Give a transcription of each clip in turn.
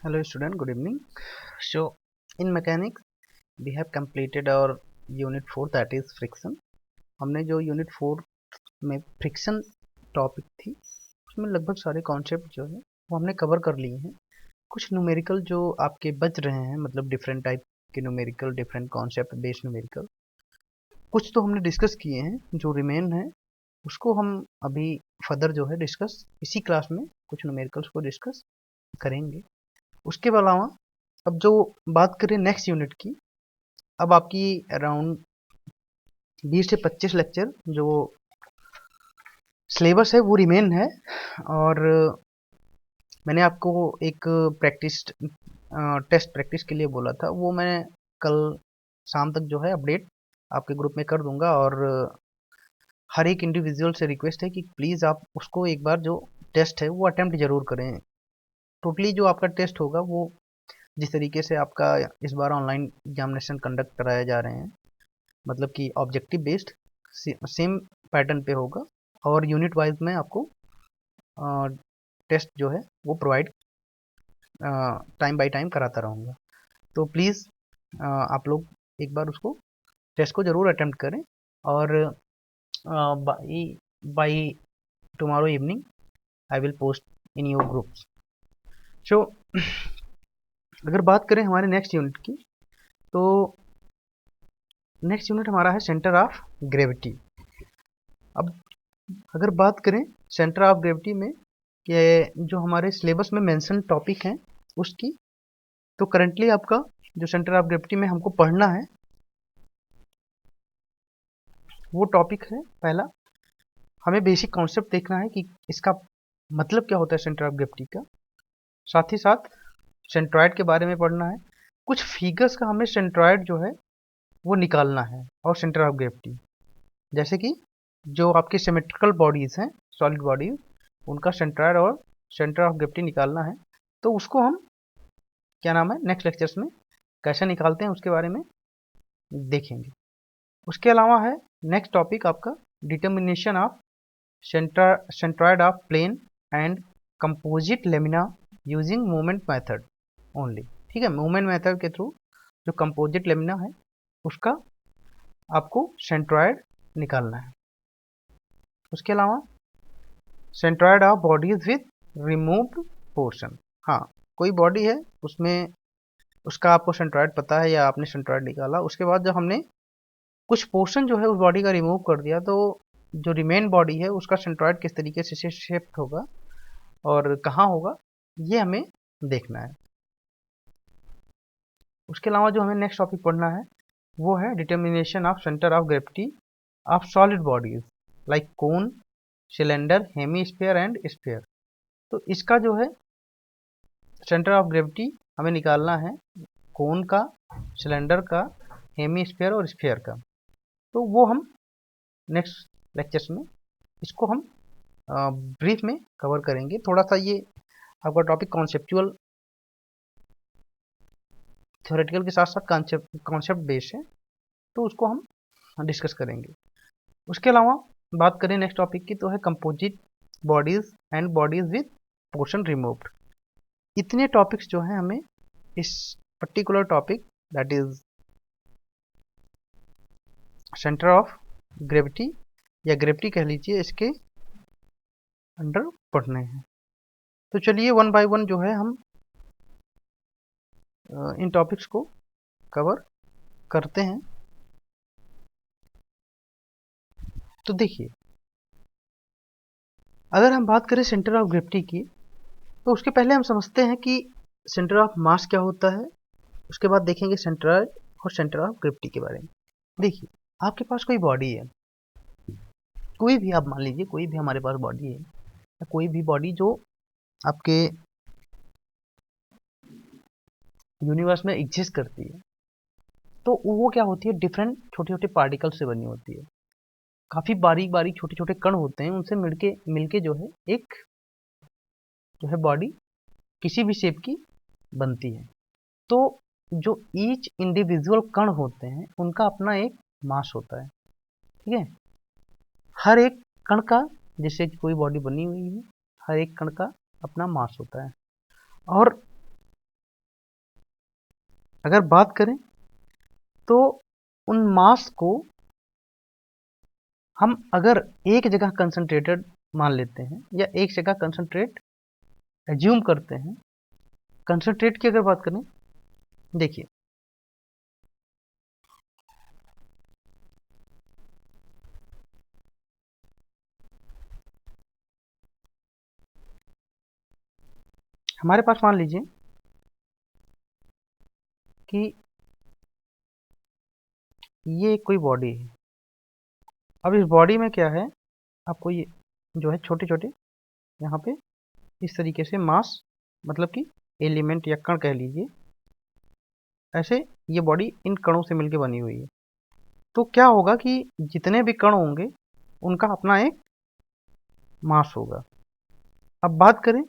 Hello student, good evening. So in mechanics we have completed our unit 4 that is friction. हमने जो unit 4 में friction topic थी उसमें लगभग सारे कॉन्सेप्ट जो है वो हमने कवर कर लिए हैं। कुछ न्यूमेरिकल जो आपके बच रहे हैं, मतलब डिफरेंट टाइप के numerical, different concept based numerical, कुछ तो हमने डिस्कस किए हैं। जो रिमेन है उसको हम अभी फर्दर जो है डिस्कस इसी क्लास में कुछ न्यूमेरिकल्स को डिस्कस करेंगे। उसके अलावा अब जो बात करें नेक्स्ट यूनिट की, अब आपकी अराउंड 20 से 25 लेक्चर जो सिलेबस है वो रिमेन है। और मैंने आपको एक प्रैक्टिस टेस्ट प्रैक्टिस के लिए बोला था, वो मैं कल शाम तक जो है अपडेट आपके ग्रुप में कर दूंगा। और हर एक इंडिविजुअल से रिक्वेस्ट है कि प्लीज़ आप उसको एक बार जो टेस्ट है वो अटेम्प्ट जरूर करें। टोटली जो आपका टेस्ट होगा वो जिस तरीके से आपका इस बार ऑनलाइन एग्जामिनेशन कंडक्ट कराए जा रहे हैं, मतलब कि ऑब्जेक्टिव बेस्ड सेम पैटर्न पे होगा। और यूनिट वाइज में आपको टेस्ट जो है वो प्रोवाइड टाइम बाय टाइम कराता रहूँगा। तो प्लीज़ आप लोग एक बार उसको टेस्ट को ज़रूर अटेम्प्ट करें। और by by tomorrow evening I will post in your groups. So अगर बात करें हमारे नेक्स्ट यूनिट की, तो नेक्स्ट यूनिट हमारा है सेंटर ऑफ ग्रेविटी। अब अगर बात करें सेंटर ऑफ ग्रेविटी में कि जो हमारे सिलेबस में मेंशन टॉपिक हैं उसकी, तो करंटली आपका जो सेंटर ऑफ ग्रेविटी में हमको पढ़ना है वो टॉपिक है पहला, हमें बेसिक कॉन्सेप्ट देखना है कि इसका मतलब क्या होता है सेंटर ऑफ ग्रेविटी का। साथ ही साथ सेंट्रॉयड के बारे में पढ़ना है। कुछ फिगर्स का हमें सेंट्रॉयड जो है वो निकालना है और सेंटर ऑफ ग्रेविटी, जैसे कि जो आपकी सिमेट्रिकल बॉडीज हैं, सॉलिड बॉडीज, उनका सेंट्रॉयड और सेंटर ऑफ ग्रेविटी निकालना है। तो उसको हम क्या नाम है नेक्स्ट लेक्चर्स में कैसे निकालते हैं उसके बारे में देखेंगे। उसके अलावा है नेक्स्ट टॉपिक आपका determination of centroid of plane and composite lamina using movement method only. ठीक है, मूवमेंट मेथड के थ्रू जो कंपोजिट लेमिना है उसका आपको सेंट्रॉयड निकालना है। उसके अलावा centroid of bodies with removed portion. हाँ, कोई बॉडी है उसमें उसका आपको सेंट्रॉयड पता है या आपने सेंट्रॉयड निकाला, उसके बाद जब हमने कुछ पोर्शन जो है उस बॉडी का रिमूव कर दिया, तो जो रिमेन बॉडी है उसका सेंट्रॉयड किस तरीके से शिफ्ट होगा और कहाँ होगा, ये हमें देखना है। उसके अलावा जो हमें नेक्स्ट टॉपिक पढ़ना है वो है determination of centre of gravity of solid bodies like cone, cylinder, hemisphere and sphere. तो इसका जो है सेंटर ऑफ ग्रेविटी हमें निकालना है कोन का, सिलेंडर का, हेमीस्फीयर और स्फीयर का। तो वो हम नेक्स्ट लेक्चर्स में इसको हम ब्रीफ में कवर करेंगे। थोड़ा सा ये आपका टॉपिक कॉन्सेप्चुअल थ्योरेटिकल के साथ साथ कॉन्सेप्ट बेस्ड है, तो उसको हम डिस्कस करेंगे। उसके अलावा बात करें नेक्स्ट टॉपिक की, तो है composite bodies and bodies with portion removed. इतने टॉपिक्स जो हैं हमें इस particular topic that is centre of gravity या ग्रेविटी कह लीजिए, इसके अंडर पढ़ने हैं। तो चलिए वन बाय वन जो है हम इन टॉपिक्स को कवर करते हैं। तो देखिए, अगर हम बात करें सेंटर ऑफ ग्रेविटी की, तो उसके पहले हम समझते हैं कि सेंटर ऑफ मास क्या होता है। उसके बाद देखेंगे सेंट्रॉयड और सेंटर ऑफ ग्रेविटी के बारे में। देखिए, आपके पास कोई बॉडी है, कोई भी, आप मान लीजिए कोई भी हमारे पास बॉडी है, या कोई भी बॉडी जो आपके यूनिवर्स में एग्जिस्ट करती है, तो वो क्या होती है, डिफरेंट छोटे छोटे पार्टिकल से बनी होती है। काफ़ी बारीक बारीक छोटे छोटे कण होते हैं, उनसे मिलके मिलके जो है एक जो है बॉडी किसी भी शेप की बनती है। तो जो ईच इंडिविजुअल कण होते हैं उनका अपना एक मास होता है। ठीक है, हर एक कण का, जिससे कोई बॉडी बनी हुई है, हर एक कण का अपना मास होता है। और अगर बात करें तो उन मास को हम अगर एक जगह कंसंट्रेटेड मान लेते हैं या एक जगह कंसंट्रेट एज्यूम करते हैं। कंसंट्रेट की अगर बात करें, देखिए हमारे पास मान लीजिए कि ये कोई बॉडी है। अब इस बॉडी में क्या है, आपको ये जो है छोटे छोटे यहाँ पे इस तरीके से मास, मतलब कि एलिमेंट या कण कह लीजिए, ऐसे ये बॉडी इन कणों से मिलकर बनी हुई है। तो क्या होगा कि जितने भी कण होंगे उनका अपना एक मास होगा। अब बात करें,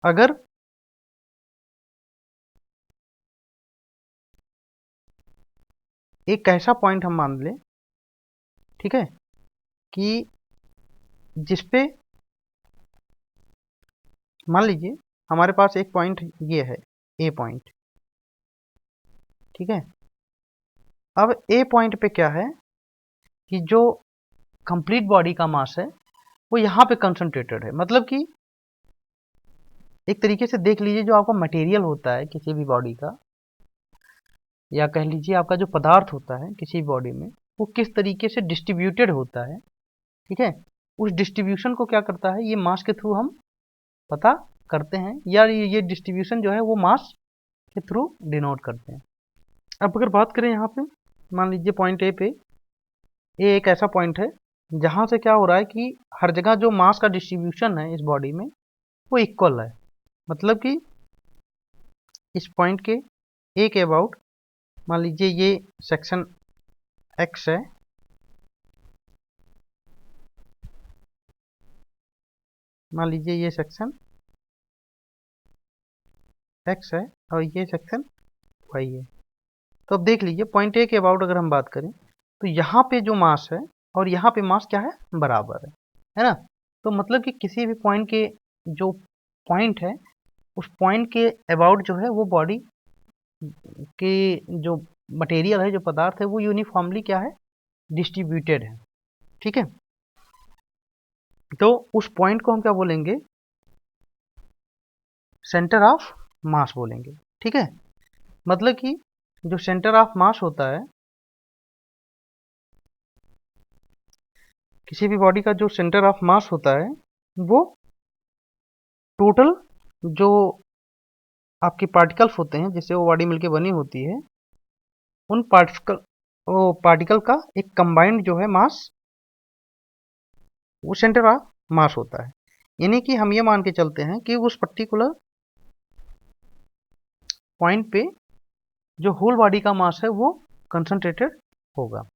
अगर एक ऐसा पॉइंट हम मान लें, ठीक है, कि जिसपे मान लीजिए हमारे पास एक पॉइंट ये है, ए पॉइंट, ठीक है। अब ए पॉइंट पे क्या है कि जो कंप्लीट बॉडी का मास है वो यहाँ पे कंसंट्रेटेड है। मतलब कि एक तरीके से देख लीजिए, जो आपका मटेरियल होता है किसी भी बॉडी का, या कह लीजिए आपका जो पदार्थ होता है किसी बॉडी में, वो किस तरीके से डिस्ट्रीब्यूटेड होता है, ठीक है। उस डिस्ट्रीब्यूशन को क्या करता है, ये मास के थ्रू हम पता करते हैं, या ये डिस्ट्रीब्यूशन जो है वो मास के थ्रू डिनोट करते हैं। अब अगर बात करें यहाँ पे, मान लीजिए पॉइंट ए पे, ये एक ऐसा पॉइंट है जहाँ से क्या हो रहा है कि हर जगह जो मास का डिस्ट्रीब्यूशन है इस बॉडी में वो इक्वल है। मतलब कि इस पॉइंट के ए के अबाउट मान लीजिए ये सेक्शन एक्स है, मान लीजिए ये सेक्शन एक्स है और ये सेक्शन वाई है। तो अब देख लीजिए पॉइंट ए के अबाउट अगर हम बात करें तो यहाँ पे जो मास है और यहाँ पे मास क्या है, बराबर है ना। तो मतलब कि किसी भी पॉइंट के जो पॉइंट है उस पॉइंट के अबाउट जो है वो बॉडी के जो मटेरियल है, जो पदार्थ है, वो यूनिफॉर्मली क्या है, डिस्ट्रीब्यूटेड है, ठीक है। तो उस पॉइंट को हम क्या बोलेंगे, सेंटर ऑफ मास बोलेंगे, ठीक है। मतलब कि जो सेंटर ऑफ मास होता है, किसी भी बॉडी का जो सेंटर ऑफ मास होता है वो टोटल जो आपके पार्टिकल्स होते हैं जिससे वो बॉडी मिलके बनी होती है, उन पार्टिकल का एक कंबाइंड जो है मास, वो सेंटर ऑफ मास होता है। यानी कि हम ये मान के चलते हैं कि उस पर्टिकुलर पॉइंट पे जो होल बॉडी का मास है वो कंसंट्रेटेड होगा।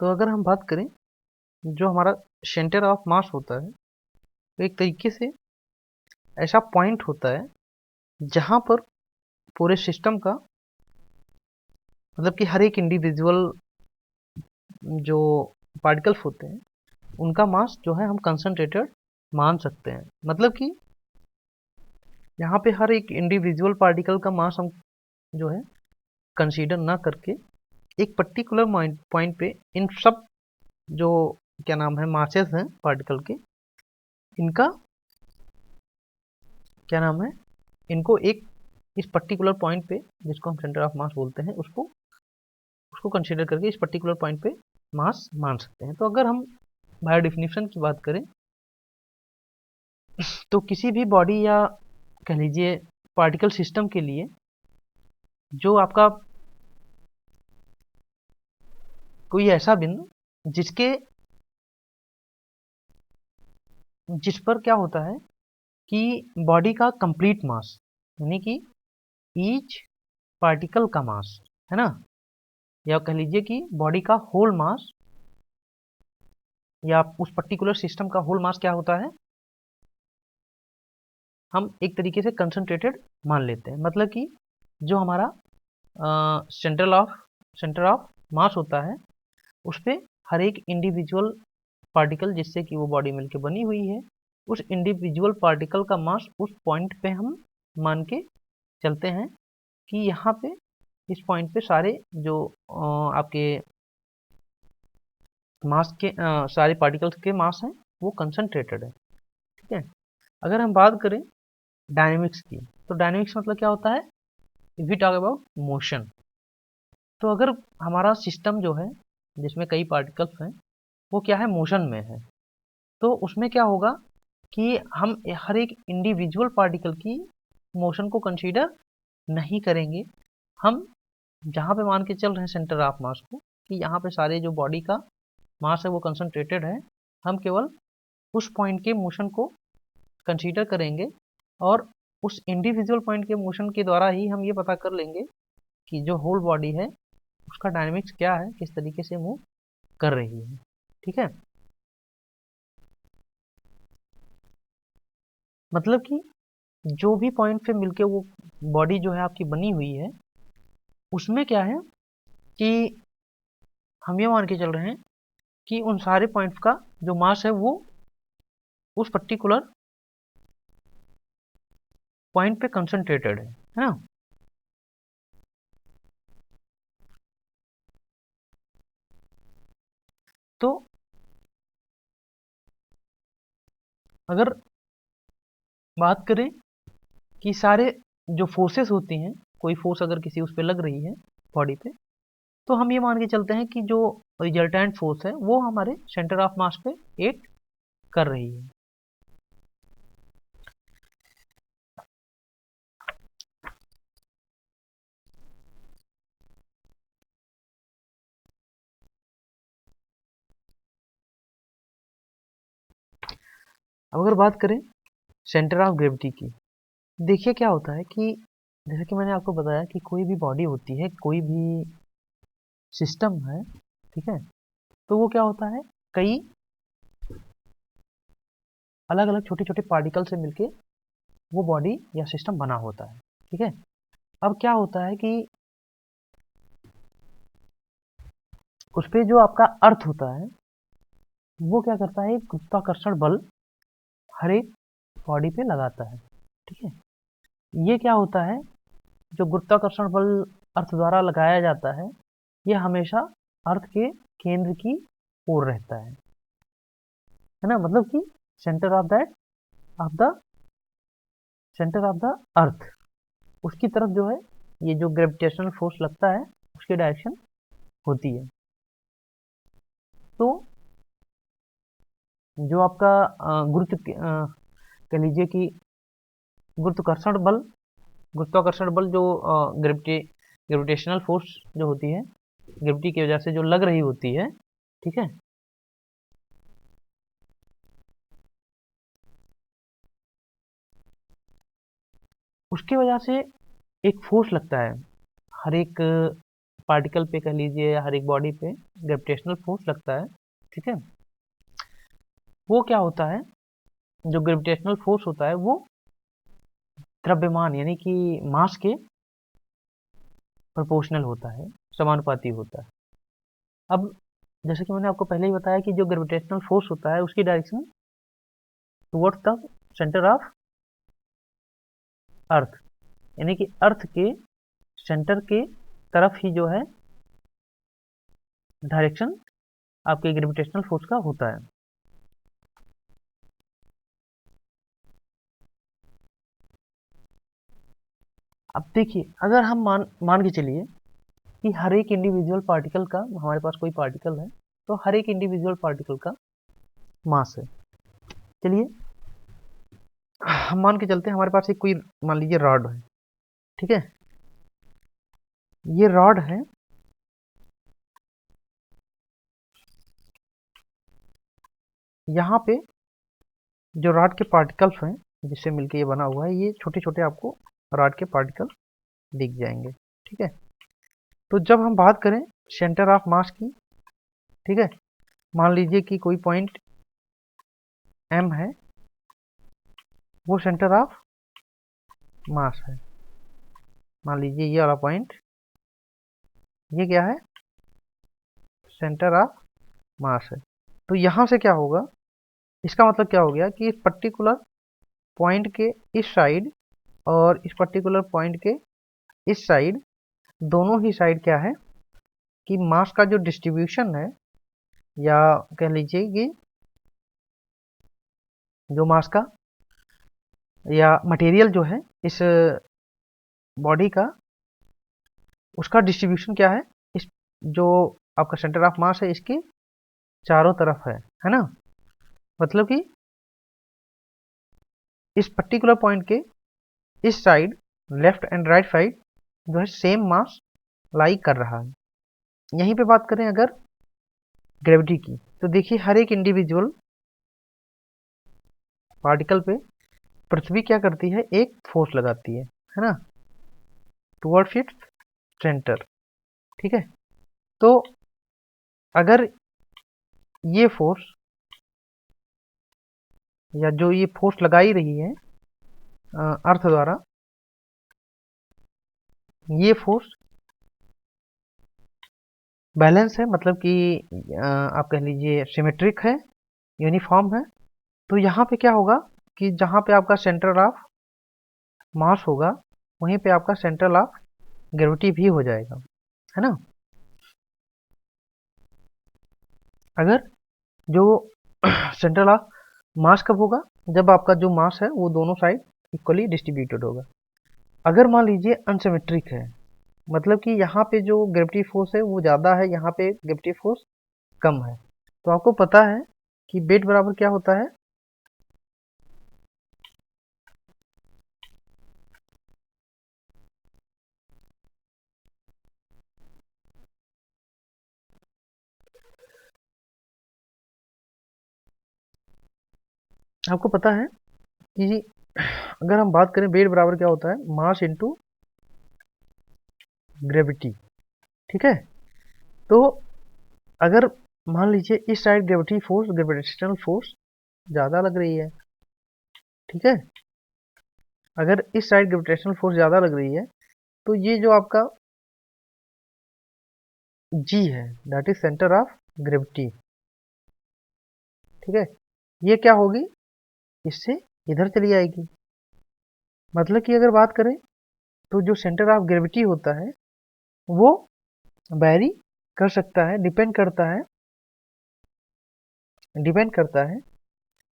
तो अगर हम बात करें, जो हमारा सेंटर ऑफ मास होता है वो एक तरीके से ऐसा पॉइंट होता है जहां पर पूरे सिस्टम का, मतलब कि हर एक इंडिविजुअल जो पार्टिकल्स होते हैं उनका मास जो है हम कंसंट्रेटेड मान सकते हैं। मतलब कि यहाँ पे हर एक इंडिविजुअल पार्टिकल का मास हम जो है कंसीडर ना करके एक पर्टिकुलर पॉइंट पे इन सब जो क्या नाम है मासेस हैं पार्टिकल के, इनका क्या नाम है, इनको एक इस पर्टिकुलर पॉइंट पे जिसको हम सेंटर ऑफ मास बोलते हैं उसको उसको कंसीडर करके इस पर्टिकुलर पॉइंट पे मास मान सकते हैं। तो अगर हम बाय डेफिनेशन की बात करें तो किसी भी बॉडी या कह लीजिए पार्टिकल सिस्टम के लिए जो आपका कोई ऐसा बिंदु जिस पर क्या होता है कि बॉडी का कंप्लीट मास, यानी कि ईच पार्टिकल का मास, है ना, या कह लीजिए कि बॉडी का होल मास या उस पर्टिकुलर सिस्टम का होल मास क्या होता है, हम एक तरीके से कंसंट्रेटेड मान लेते हैं। मतलब कि जो हमारा सेंटर ऑफ मास होता है उस पर हर एक इंडिविजुअल पार्टिकल जिससे कि वो बॉडी मिलके बनी हुई है, उस इंडिविजुअल पार्टिकल का मास उस पॉइंट पे हम मान के चलते हैं कि यहाँ पे इस पॉइंट पे सारे जो आपके मास के सारे पार्टिकल्स के मास हैं वो कंसंट्रेटेड है। ठीक है, अगर हम बात करें डायनेमिक्स की, तो डायनेमिक्स मतलब क्या होता है, if we talk about motion, तो अगर हमारा सिस्टम जो है जिसमें कई पार्टिकल्स हैं वो क्या है, मोशन में है, तो उसमें क्या होगा कि हम हर एक इंडिविजुअल पार्टिकल की मोशन को कंसीडर नहीं करेंगे। हम जहाँ पे मान के चल रहे हैं सेंटर ऑफ मास को कि यहाँ पे सारे जो बॉडी का मास है वो कंसंट्रेटेड है, हम केवल उस पॉइंट के मोशन को कंसीडर करेंगे और उस इंडिविजुअल पॉइंट के मोशन के द्वारा ही हम ये पता कर लेंगे कि जो होल बॉडी है उसका डायनेमिक्स क्या है, किस तरीके से मूव कर रही है। ठीक है, मतलब कि जो भी पॉइंट पे मिलके वो बॉडी जो है आपकी बनी हुई है, उसमें क्या है कि हम ये मान के चल रहे हैं कि उन सारे पॉइंट्स का जो मास है वो उस पर्टिकुलर पॉइंट पे कंसंट्रेटेड है ना। तो अगर बात करें कि सारे जो फोर्सेस होती हैं, कोई फोर्स अगर किसी उस पे लग रही है बॉडी पे, तो हम ये मान के चलते हैं कि जो रिजल्टेंट फोर्स है वो हमारे सेंटर ऑफ मास पे एक्ट कर रही है। अब अगर बात करें सेंटर ऑफ ग्रेविटी की, देखिए क्या होता है कि जैसे कि मैंने आपको बताया कि कोई भी बॉडी होती है, कोई भी सिस्टम है, ठीक है, तो वो क्या होता है, कई अलग अलग छोटे छोटे पार्टिकल से मिलके वो बॉडी या सिस्टम बना होता है। ठीक है, अब क्या होता है कि उस पे जो आपका अर्थ होता है वो क्या करता है, गुरुत्वाकर्षण बल हर एक बॉडी पे लगाता है। ठीक है, ये क्या होता है, जो गुरुत्वाकर्षण बल अर्थ द्वारा लगाया जाता है ये हमेशा अर्थ के केंद्र की ओर रहता है ना, मतलब कि centre of that of the centre of the earth, उसकी तरफ जो है ये जो ग्रेविटेशनल फोर्स लगता है उसकी डायरेक्शन होती है। तो जो आपका कह लीजिए कि गुरुत्वाकर्षण बल जो ग्रेविटेशनल फोर्स जो होती है ग्रेविटी की वजह से जो लग रही होती है, ठीक है, उसकी वजह से एक फोर्स लगता है हर एक पार्टिकल पे, कह लीजिए हर एक बॉडी पे ग्रेविटेशनल फोर्स लगता है। ठीक है, वो क्या होता है, जो ग्रेविटेशनल फोर्स होता है वो द्रव्यमान यानी कि मास के प्रोपोर्शनल होता है, समानुपाती होता है। अब जैसे कि मैंने आपको पहले ही बताया कि जो ग्रेविटेशनल फोर्स होता है उसकी direction towards the centre of earth, यानी कि अर्थ के सेंटर के तरफ ही जो है डायरेक्शन आपके ग्रेविटेशनल फोर्स का होता है। अब देखिए अगर हम मान के चलिए कि हर एक इंडिविजुअल पार्टिकल का, हमारे पास कोई पार्टिकल है तो हर एक इंडिविजुअल पार्टिकल का मास है। चलिए हम मान के चलते हैं हमारे पास एक कोई मान लीजिए रॉड है। ठीक है, ये रॉड है, यहाँ पे जो रॉड के पार्टिकल्स हैं जिससे मिलके ये बना हुआ है, ये छोटे छोटे आपको रॉड के पार्टिकल दिख जाएंगे। ठीक है, तो जब हम बात करें सेंटर ऑफ मास की, ठीक है, मान लीजिए कि कोई पॉइंट एम है, वो सेंटर ऑफ मास है। मान लीजिए ये वाला पॉइंट, ये क्या है, सेंटर ऑफ मास है। तो यहाँ से क्या होगा, इसका मतलब क्या हो गया कि इस पर्टिकुलर पॉइंट के इस साइड और इस पर्टिकुलर पॉइंट के इस साइड, दोनों ही साइड क्या है कि मास का जो डिस्ट्रीब्यूशन है, या कह लीजिए कि जो मास का या मटेरियल जो है इस बॉडी का, उसका डिस्ट्रीब्यूशन क्या है, इस जो आपका सेंटर ऑफ मास है इसके चारों तरफ है ना। मतलब कि इस पर्टिकुलर पॉइंट के इस side, left and right side जो है सेम मास लाई कर रहा है। यहीं पे बात करें अगर ग्रेविटी की, तो देखिए हर एक इंडिविजुअल पार्टिकल पे पृथ्वी क्या करती है, एक फोर्स लगाती है ना, टुवर्ड्स इट्स सेंटर। ठीक है, तो अगर ये फोर्स या जो ये फोर्स लगाई रही है अर्थ द्वारा, ये फोर्स बैलेंस है, मतलब कि आप कह लीजिए सिमेट्रिक है, यूनिफॉर्म है, तो यहाँ पे क्या होगा कि जहाँ पे आपका सेंटर ऑफ मास होगा वहीं पे आपका सेंटर ऑफ ग्रेविटी भी हो जाएगा, है ना। अगर जो सेंटर ऑफ मास कब होगा, जब आपका जो मास है वो दोनों साइड इक्वली डिस्ट्रीब्यूटेड होगा। अगर मान लीजिए अनसिमेट्रिक है, मतलब कि यहाँ पे जो ग्रेविटी फोर्स है वो ज़्यादा है, यहाँ पे ग्रेविटी फोर्स कम है, तो आपको पता है कि वेट बराबर क्या होता है, आपको पता है कि अगर हम बात करें वेट बराबर क्या होता है, मास इनटू ग्रेविटी। ठीक है, तो अगर मान लीजिए इस side gravity force, gravitational force ज़्यादा लग रही है, ठीक है, अगर इस साइड ग्रेविटेशनल फोर्स ज़्यादा लग रही है, तो ये जो आपका जी है, that is centre of gravity, ठीक है, ये क्या होगी, इससे इधर चली आएगी। मतलब कि अगर बात करें तो जो सेंटर ऑफ ग्रेविटी होता है वो वैरी कर सकता है, डिपेंड करता है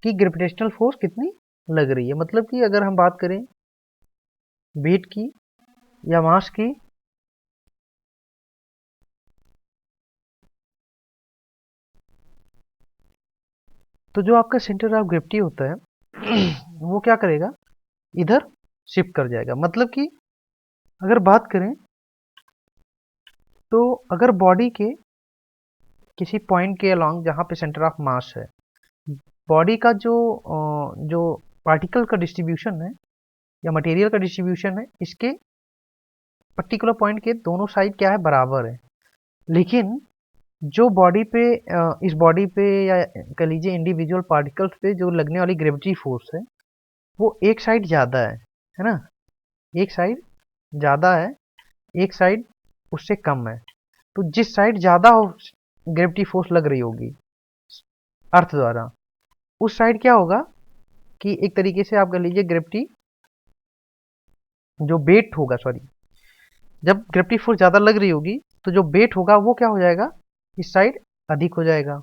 कि ग्रेविटेशनल फोर्स कितनी लग रही है। मतलब कि अगर हम बात करें वेट की या मास की, तो जो आपका सेंटर ऑफ ग्रेविटी होता है वो क्या करेगा, इधर शिफ्ट कर जाएगा। मतलब कि अगर बात करें तो अगर बॉडी के किसी पॉइंट के अलोंग जहाँ पे सेंटर ऑफ मास है, बॉडी का जो पार्टिकल का डिस्ट्रीब्यूशन है या मटेरियल का डिस्ट्रीब्यूशन है, इसके पर्टिकुलर पॉइंट के दोनों साइड क्या है, बराबर है। लेकिन जो बॉडी पे इस बॉडी पे या कह लीजिए इंडिविजुअल पार्टिकल्स पे जो लगने वाली ग्रेविटी फोर्स है वो एक साइड ज़्यादा है ना, एक साइड ज़्यादा है, एक साइड उससे कम है। तो जिस साइड ज़्यादा ग्रेविटी फोर्स लग रही होगी अर्थ द्वारा, उस साइड क्या होगा कि एक तरीके से आप कह लीजिए ग्रेविटी जो वेट होगा, सॉरी, जब ग्रेविटी फोर्स ज़्यादा लग रही होगी तो जो वेट होगा वो क्या हो जाएगा, इस साइड अधिक हो जाएगा।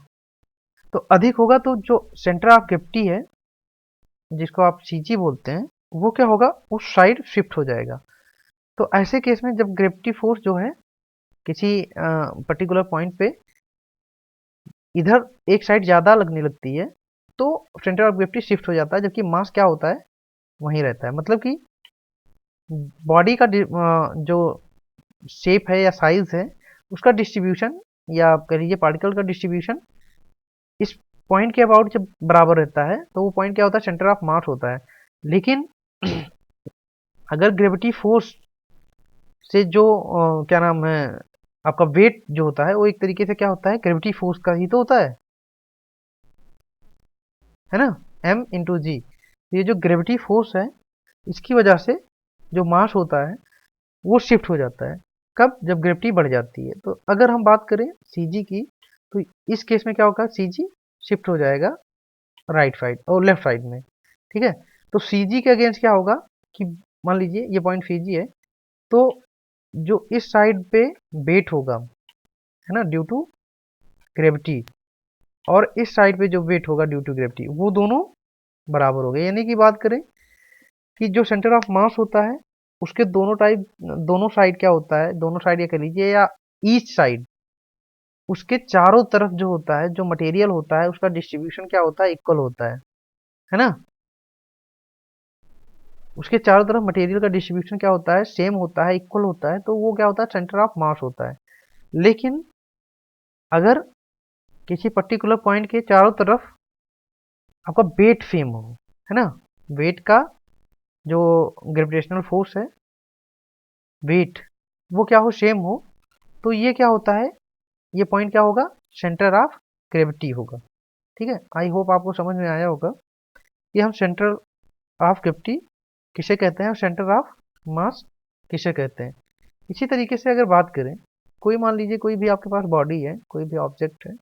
तो अधिक होगा तो जो सेंटर ऑफ ग्रेविटी है जिसको आप सीजी बोलते हैं, वो क्या होगा, उस साइड शिफ्ट हो जाएगा। तो ऐसे केस में जब ग्रेविटी फोर्स जो है किसी पर्टिकुलर पॉइंट पे इधर एक साइड ज़्यादा लगने लगती है तो सेंटर ऑफ ग्रेविटी शिफ्ट हो जाता है, जबकि मास क्या होता है, वहीं रहता है। मतलब कि बॉडी का जो शेप है या साइज है उसका डिस्ट्रीब्यूशन, या आप कह लीजिए पार्टिकल का डिस्ट्रीब्यूशन इस पॉइंट के अबाउट जब बराबर रहता है तो वो पॉइंट क्या होता है, सेंटर ऑफ मास होता है। लेकिन अगर ग्रेविटी फोर्स से जो क्या नाम है, आपका वेट जो होता है वो एक तरीके से क्या होता है, ग्रेविटी फोर्स का ही तो होता है ना, m इंटू जी। ये जो ग्रेविटी फोर्स है इसकी वजह से जो मास होता है वो शिफ्ट हो जाता है। कब, जब ग्रेविटी बढ़ जाती है। तो अगर हम बात करें सी जी की, तो इस केस में क्या होगा, सी जी शिफ्ट हो जाएगा राइट साइड और लेफ्ट साइड में, ठीक है। तो सी जी के अगेंस्ट क्या होगा कि मान लीजिए ये पॉइंट सी जी है, तो जो इस साइड पे वेट होगा, है ना, ड्यू टू ग्रेविटी, और इस साइड पे जो वेट होगा ड्यू टू ग्रेविटी, वो दोनों बराबर हो गए। यानी कि बात करें कि जो सेंटर ऑफ मास होता है उसके दोनों साइड क्या होता है, दोनों साइड ये कह लीजिए या ईच साइड, उसके चारों तरफ जो होता है, जो मटेरियल होता है उसका डिस्ट्रीब्यूशन क्या होता है, इक्वल होता है ना। उसके चारों तरफ मटेरियल का डिस्ट्रीब्यूशन क्या होता है, सेम होता है, इक्वल होता है, तो वो क्या होता है, सेंटर ऑफ मास होता है। लेकिन अगर किसी पर्टिकुलर पॉइंट के चारों तरफ आपका वेट सेम हो, है ना, वेट का जो ग्रेविटेशनल फोर्स है, वेट, वो क्या हो, सेम हो, तो ये क्या होता है, ये पॉइंट क्या होगा, सेंटर ऑफ ग्रेविटी होगा। ठीक है, आई होप आपको समझ में आया होगा कि हम सेंटर ऑफ ग्रेविटी किसे कहते हैं और सेंटर ऑफ मास किसे कहते हैं। इसी तरीके से अगर बात करें, कोई मान लीजिए कोई भी आपके पास बॉडी है, कोई भी ऑब्जेक्ट है,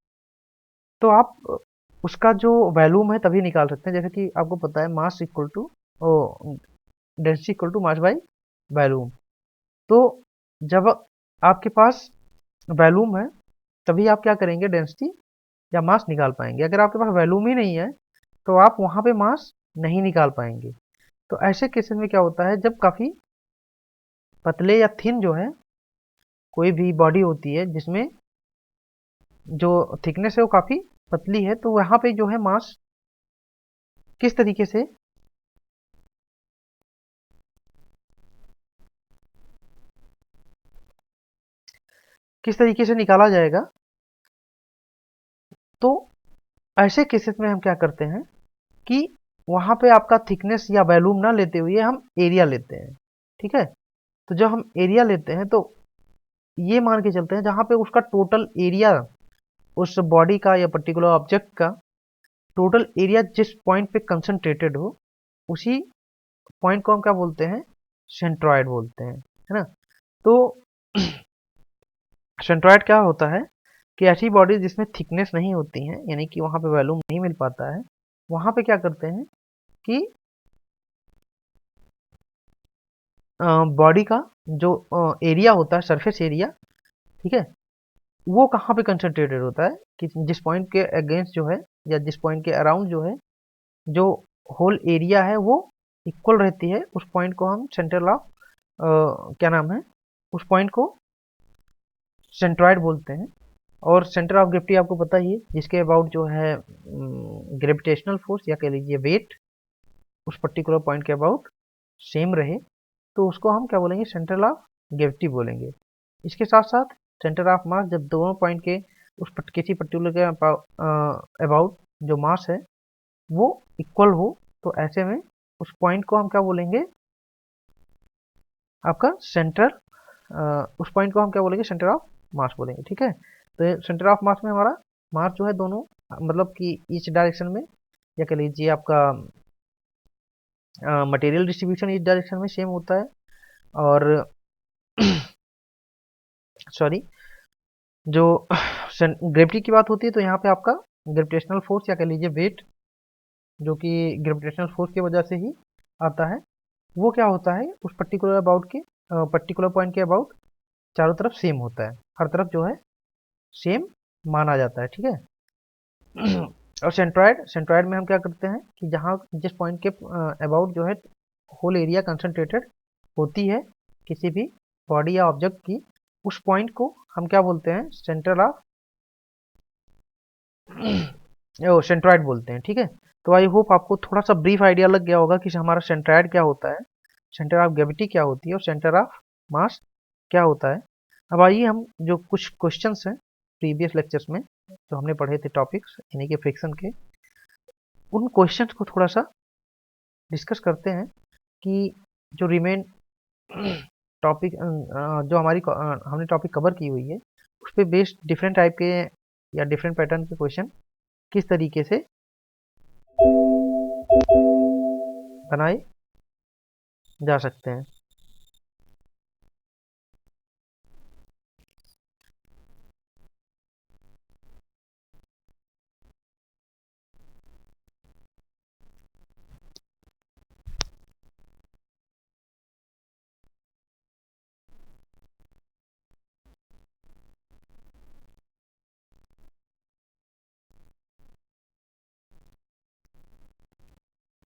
तो आप उसका जो वैल्यूम है तभी निकाल सकते हैं, जैसे कि आपको पता है mass equal to density equal to mass by volume. तो जब आपके पास वैल्यूम है तभी आप क्या करेंगे, डेंसिटी या मास निकाल पाएंगे। अगर आपके पास वैल्यूम ही नहीं है तो आप वहाँ पे मास नहीं निकाल पाएंगे। तो ऐसे केसेस में क्या होता है, जब काफ़ी पतले या थिन जो है कोई भी बॉडी होती है जिसमें जो थिकनेस है वो काफ़ी पतली है, तो वहाँ पे जो है मास किस तरीके से निकाला जाएगा। तो ऐसे केसेस में हम क्या करते हैं कि वहाँ पे आपका थिकनेस या वैल्यूम ना लेते हुए हम एरिया लेते हैं। ठीक है, तो जब हम एरिया लेते हैं तो ये मान के चलते हैं जहाँ पे उसका टोटल एरिया, उस बॉडी का या पर्टिकुलर ऑब्जेक्ट का टोटल एरिया जिस पॉइंट पे कंसंट्रेटेड हो, उसी पॉइंट को हम क्या बोलते हैं, सेंट्रॉयड बोलते हैं, है ना। तो सेंट्रॉयड क्या होता है कि ऐसी बॉडी जिसमें थिकनेस नहीं होती है, यानी कि वहाँ पे वैल्यूम नहीं मिल पाता है, वहाँ पे क्या करते हैं कि बॉडी का जो एरिया होता है, सरफेस एरिया, ठीक है, वो कहाँ पे कंसंट्रेटेड होता है कि जिस पॉइंट के अगेंस्ट जो है या जिस पॉइंट के अराउंड जो है, जो होल एरिया है वो इक्वल रहती है, उस पॉइंट को हम सेंट्रल ऑफ क्या नाम है, उस पॉइंट को सेंट्रॉयड बोलते हैं। और सेंटर ऑफ ग्रेविटी आपको पता ही है, जिसके अबाउट जो है ग्रेविटेशनल फोर्स या कह लीजिए वेट उस पर्टिकुलर पॉइंट के अबाउट सेम रहे, तो उसको हम क्या बोलेंगे, सेंटर ऑफ ग्रेविटी बोलेंगे। इसके साथ साथ सेंटर ऑफ मास, जब दोनों पॉइंट के किसी पर्टिकुलर के अबाउट जो मास है वो इक्वल हो, तो ऐसे में उस पॉइंट को हम क्या बोलेंगे, आपका सेंटर, उस पॉइंट को हम क्या बोलेंगे, सेंटर ऑफ मास बोलेंगे। ठीक है, तो सेंटर ऑफ मास में हमारा मास जो है दोनों, मतलब कि ईच डायरेक्शन में, या कह लीजिए आपका मटेरियल डिस्ट्रीब्यूशन ईच डायरेक्शन में सेम होता है। और सॉरी, जो ग्रेविटी की बात होती है तो यहाँ पे आपका ग्रेविटेशनल फोर्स या कह लीजिए वेट, जो कि ग्रेविटेशनल फोर्स की वजह से ही आता है, वो क्या होता है, उस पर्टिकुलर अबाउट के पर्टिकुलर पॉइंट के अबाउट चारों तरफ सेम होता है, हर तरफ जो है सेम माना जाता है। ठीक है और सेंट्रॉयड में हम क्या करते हैं कि जहाँ जिस पॉइंट के अबाउट जो है होल एरिया कंसंट्रेटेड होती है किसी भी बॉडी या ऑब्जेक्ट की, उस पॉइंट को हम क्या बोलते हैं, सेंटर ऑफ सेंट्रॉयड बोलते हैं। ठीक है, तो आई होप आपको थोड़ा सा ब्रीफ आइडिया लग गया होगा कि हमारा सेंट्रॉयड क्या होता है, सेंटर ऑफ ग्रेविटी क्या होती है और सेंटर ऑफ मास क्या होता है। अब आइए हम जो कुछ क्वेश्चंस हैं प्रीवियस लेक्चर्स में जो हमने पढ़े थे टॉपिक्स यानी कि फ्रिक्शन के, उन क्वेश्चंस को थोड़ा सा डिस्कस करते हैं कि जो रिमेन टॉपिक जो हमने टॉपिक कवर की हुई है उस पर बेस्ड डिफरेंट टाइप के या डिफरेंट पैटर्न के क्वेश्चन किस तरीके से बनाए जा सकते हैं।